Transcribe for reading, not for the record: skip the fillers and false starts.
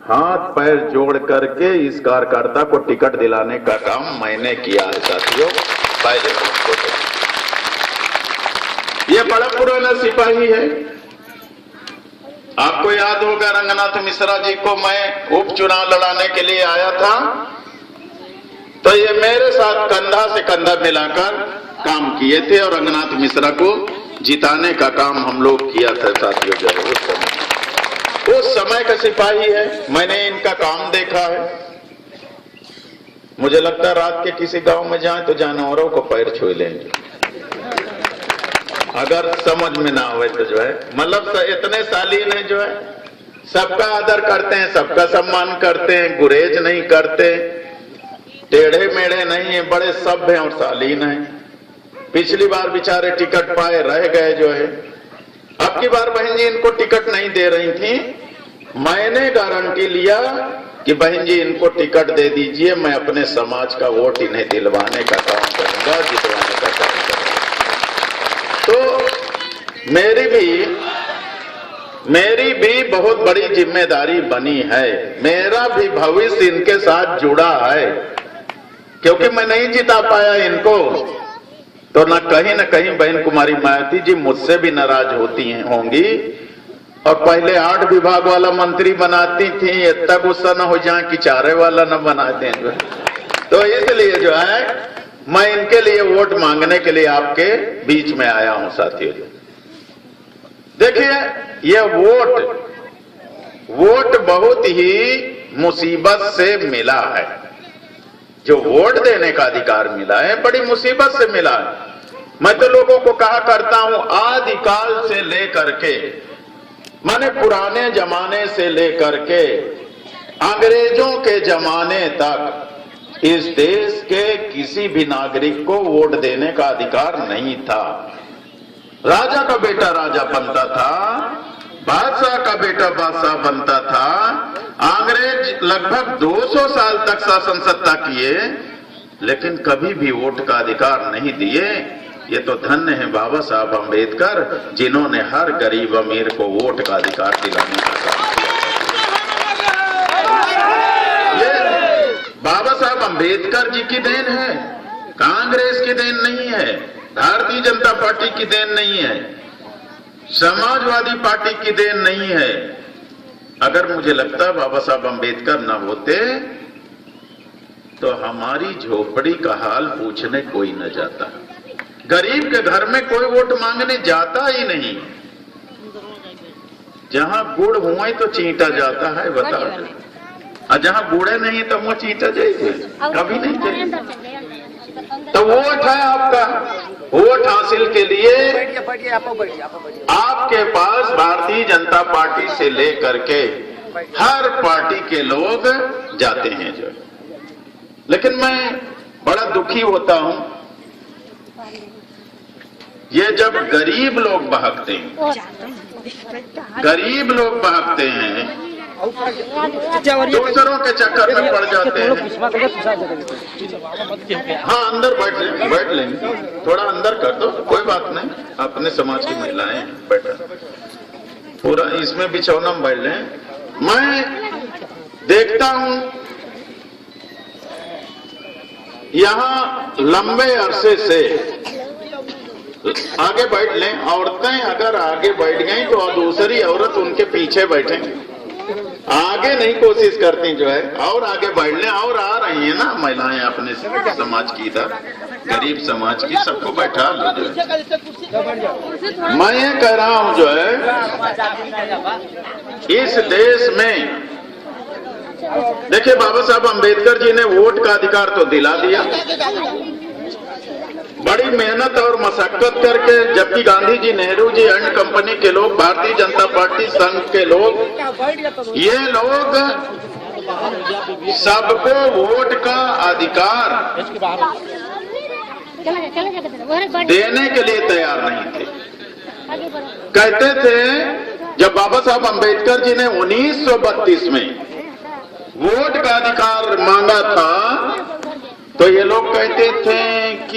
हाथ पैर जोड़ करके इस कार्यकर्ता को टिकट दिलाने का काम मैंने किया है साथियों। पहले ये बड़ा पुराना सिपाही है। आपको याद होगा रंगनाथ मिश्रा जी को मैं उपचुनाव लड़ाने के लिए आया था, तो ये मेरे साथ कंधा से कंधा मिलाकर काम किए थे और रंगनाथ मिश्रा को जिताने का काम हम लोग किया था साथियों। जो उस समय का सिपाही है, मैंने इनका काम देखा है। मुझे लगता है रात के किसी गांव में जाएं तो जानवरों को पैर छू लेंगे, अगर समझ में ना आवे तो जो है, मतलब इतने शालीन है जो है, सबका आदर करते हैं, सबका सम्मान करते हैं, गुरेज नहीं करते, टेढ़े मेढ़े नहीं है, बड़े सभ्य और शालीन है। पिछली बार बेचारे टिकट पाए रह गए जो है। अब की बार बहन जी इनको टिकट नहीं दे रही थी, मैंने गारंटी लिया कि बहन जी इनको टिकट दे दीजिए, मैं अपने समाज का वोट इन्हें दिलवाने का काम करूंगा, जितवाने का काम करूंगा। तो मेरी भी बहुत बड़ी जिम्मेदारी बनी है, मेरा भी भविष्य इनके साथ जुड़ा है, क्योंकि मैं नहीं जिता पाया इनको तो न कहीं बहन कुमारी मायावती जी मुझसे भी नाराज होंगी और पहले 8 विभाग वाला मंत्री बनाती थी, इतना गुस्सा न हो जाए कि 4 वाला न बना दें जो है। तो इसलिए जो है मैं इनके लिए वोट मांगने के लिए आपके बीच में आया हूं साथियों। देखिए ये वोट बहुत ही मुसीबत से मिला है, जो वोट देने का अधिकार मिला है बड़ी मुसीबत से मिला है। मैं तो लोगों को कहा करता हूं आदिकाल से लेकर के, माने पुराने जमाने से लेकर के अंग्रेजों के जमाने तक इस देश के किसी भी नागरिक को वोट देने का अधिकार नहीं था। राजा का बेटा राजा बनता था, बादशाह का बेटा बादशाह बनता था। अंग्रेज लगभग 200 साल तक शासन सत्ता किए, लेकिन कभी भी वोट का अधिकार नहीं दिए। ये तो धन्य है बाबा साहब अम्बेडकर, जिन्होंने हर गरीब अमीर को वोट का अधिकार दिलाने का काम किया। ये बाबा साहब अम्बेडकर जी की देन है, कांग्रेस की देन नहीं है, भारतीय जनता पार्टी की देन नहीं है, समाजवादी पार्टी की देन नहीं है। अगर मुझे लगता बाबा साहब अम्बेडकर न होते तो हमारी झोपड़ी का हाल पूछने कोई न जाता, गरीब के घर में कोई वोट मांगने जाता ही नहीं। जहां गुड़ हुआ तो चींटा जाता है, बता, और जहां गुड़े नहीं तो वो चींटा जाएगी, कभी नहीं जाएगी। तो वोट है आपका, वोट हासिल के लिए आपके पास भारतीय जनता पार्टी से लेकर के हर पार्टी के लोग जाते हैं जो। लेकिन मैं बड़ा दुखी होता हूं ये जब गरीब लोग बहकते हैं, गरीब लोग बहकते हैं, दूसरों के चक्कर में पड़ जाते हैं। हाँ अंदर बैठ लेंगे, थोड़ा अंदर कर दो, कोई बात नहीं, अपने समाज की महिलाएं बैठा, पूरा इसमें बिछौना में बैठ लें। मैं देखता हूं यहां लंबे अरसे से आगे बैठ लें, औरतें अगर आगे बैठ गई तो दूसरी औरत उनके पीछे बैठेंगे, आगे नहीं कोशिश करती जो है, और आगे बढ़ ले। और आ रही है ना महिलाएं अपने समाज की, इधर गरीब समाज की, सबको बैठा लो जो है। मैं ये कह रहा हूं जो है इस देश में देखिए बाबा साहब अम्बेडकर जी ने वोट का अधिकार तो दिला दिया, बड़ी मेहनत और मशक्कत करके, जबकि गांधी जी, नेहरू जी, एंड कंपनी के लोग, भारतीय जनता पार्टी संघ के लोग, ये लोग सबको वोट का अधिकार देने के लिए तैयार नहीं थे। कहते थे जब बाबा साहब अम्बेडकर जी ने 1932 में वोट का अधिकार मांगा था तो ये लोग कहते थे कि